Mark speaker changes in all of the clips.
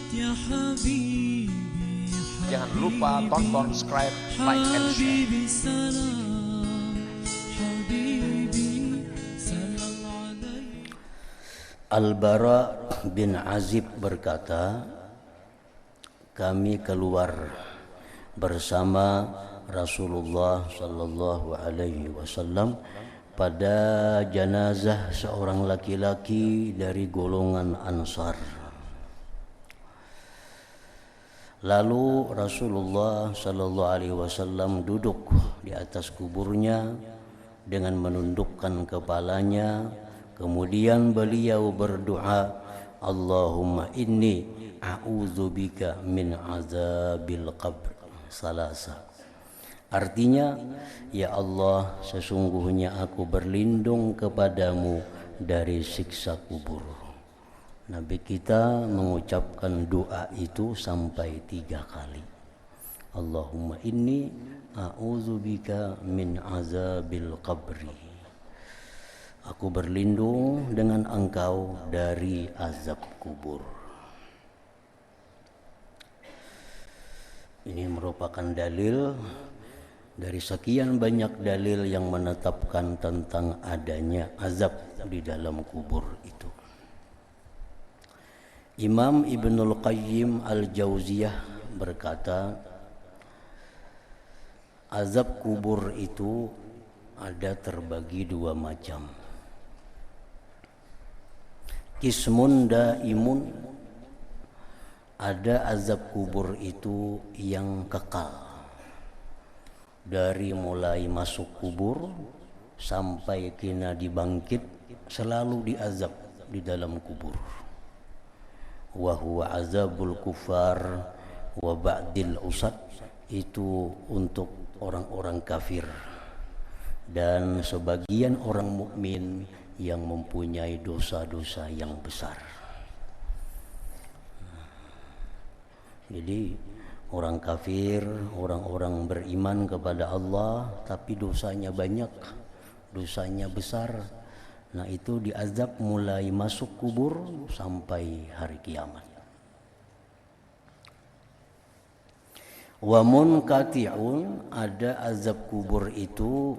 Speaker 1: يا حبيبي
Speaker 2: Jangan lupa tonton, subscribe, like, and share.
Speaker 1: حبيبي سلام حبيبي سلام عليك.
Speaker 3: Al-Bara bin Azib berkata, kami keluar bersama Rasulullah sallallahu alaihi wasallam pada jenazah seorang laki-laki dari golongan Ansar. Lalu Rasulullah sallallahu alaihi wasallam duduk di atas kuburnya dengan menundukkan kepalanya. Kemudian beliau berdoa, Allahumma inni a'udzubika min azabil qabr salasa. Artinya, ya Allah, sesungguhnya aku berlindung kepadamu dari siksa kubur. Nabi kita mengucapkan doa itu sampai 3 kali. Allahumma inni a'udzubika min azabil qabri. Aku berlindung dengan engkau dari azab kubur. Ini merupakan dalil dari sekian banyak dalil yang menetapkan tentang adanya azab di dalam kubur itu. Imam Ibnul Qayyim Al-Jauziyah berkata, azab kubur itu ada terbagi 2 macam. Qismun daimun, ada azab kubur itu yang kekal. Dari mulai masuk kubur sampai kena dibangkit selalu diazab di dalam kubur. Wa huwa azabul kufar wa ba'dil usad, itu untuk orang-orang kafir dan sebagian orang mukmin yang mempunyai dosa-dosa yang besar. Jadi orang kafir, orang-orang beriman kepada Allah tapi dosanya banyak, dosanya besar, nah itu diazab mulai masuk kubur sampai hari kiamat. Wa munqati'un, ada azab kubur itu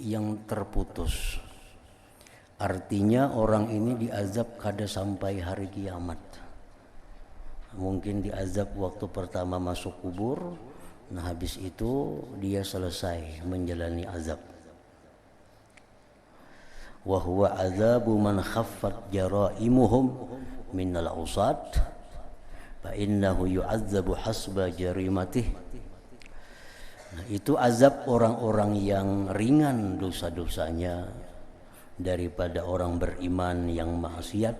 Speaker 3: yang terputus. Artinya orang ini diazab kada sampai hari kiamat. Mungkin diazab waktu pertama masuk kubur, nah habis itu dia selesai menjalani azab. Wa huwa azabu man khaffat jaraimuhum minal usad fa innahu yu'adzabu hasba jarimatih. Nah, itu azab orang-orang yang ringan dosa-dosanya daripada orang beriman yang maksiat,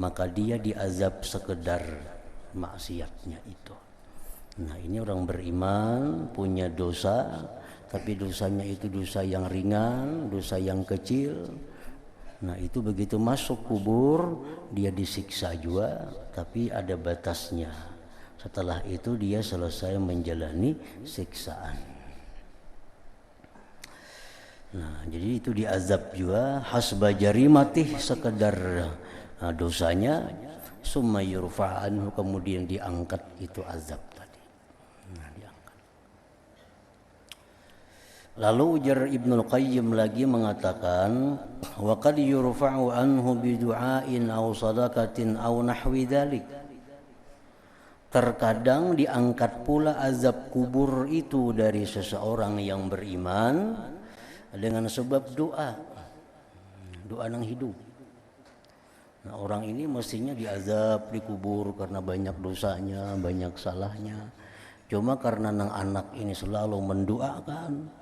Speaker 3: maka dia diazab sekedar maksiatnya itu. Nah, ini orang beriman punya dosa, tapi dosanya itu dosa yang ringan, dosa yang kecil. Nah itu begitu masuk kubur dia disiksa juga, tapi ada batasnya. Setelah itu dia selesai menjalani siksaan. Nah jadi itu diazab juga hasba jarimatih, sekedar dosanya, summa yurfa'anhu, kemudian diangkat itu azab. Lalu ujar Ibnul Qayyim lagi mengatakan, wa qad yurfa'u anhu bi du'ain aw sadaqatin aw nahwi dzalik. Terkadang diangkat pula azab kubur itu dari seseorang yang beriman dengan sebab doa nang hidup. Nah, orang ini mestinya diazab di kubur karena banyak dosanya, banyak salahnya. Cuma karena nang anak ini selalu mendoakan,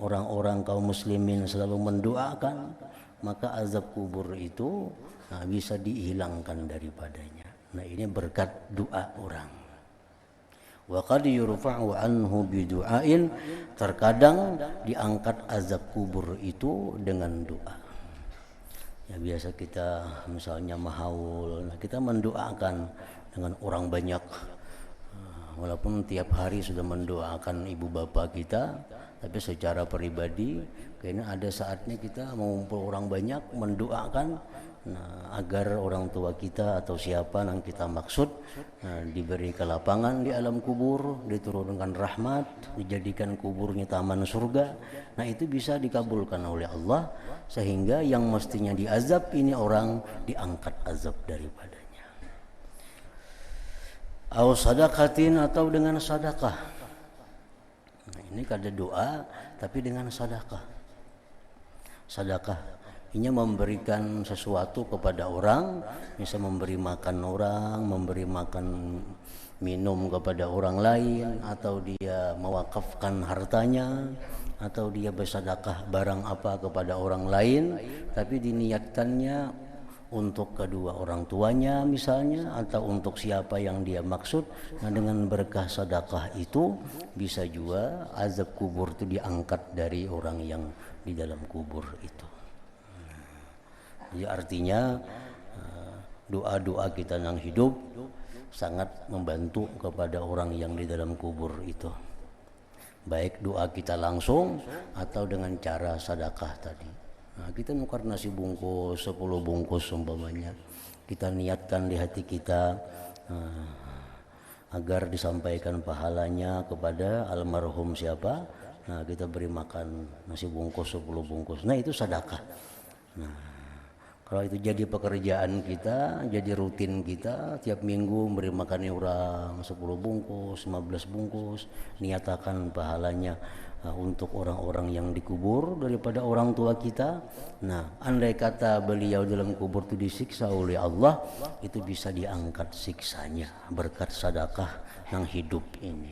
Speaker 3: orang-orang kaum muslimin selalu mendoakan, maka azab kubur itu bisa dihilangkan daripadanya. Nah ini berkat doa orang. Wa qad yurfa'u anhu bidu'ain, terkadang diangkat azab kubur itu dengan doa. Ya biasa kita misalnya mahaul, kita mendoakan dengan orang banyak. Walaupun tiap hari sudah mendoakan ibu bapak kita, tapi secara pribadi kayaknya ada saatnya kita mengumpul orang banyak mendoakan. Nah, agar orang tua kita atau siapa yang kita maksud diberi kelapangan di alam kubur, diturunkan rahmat, dijadikan kuburnya taman surga. Nah, itu bisa dikabulkan oleh Allah sehingga yang mestinya diazab ini orang diangkat azab daripadanya. Au sadaqatin, atau dengan sedekah. Nah, ini kada doa tapi dengan sedekah. Sedekah ini memberikan sesuatu kepada orang, bisa memberi makan orang, memberi makan minum kepada orang lain, atau dia mewakafkan hartanya, atau dia bersedekah barang apa kepada orang lain, tapi diniatkannya untuk kedua orang tuanya misalnya, atau untuk siapa yang dia maksud. Nah, dengan berkah sedekah itu bisa juga azab kubur itu diangkat dari orang yang di dalam kubur itu. Jadi artinya doa-doa kita yang hidup sangat membantu kepada orang yang di dalam kubur itu. Baik doa kita langsung atau dengan cara sedekah tadi. Nah, kita nukar nasi bungkus 10 bungkus umpamanya, kita niatkan di hati kita agar disampaikan pahalanya kepada almarhum siapa. Nah, kita beri makan nasi bungkus 10 bungkus. Nah, itu sedekah. Nah, kalau itu jadi pekerjaan kita, jadi rutin kita, tiap minggu beri makan orang 10 bungkus, 15 bungkus, niatakan pahalanya untuk orang-orang yang dikubur daripada orang tua kita. Nah, andai kata beliau dalam kubur itu disiksa oleh Allah, itu bisa diangkat siksanya berkat sedekah yang hidup ini.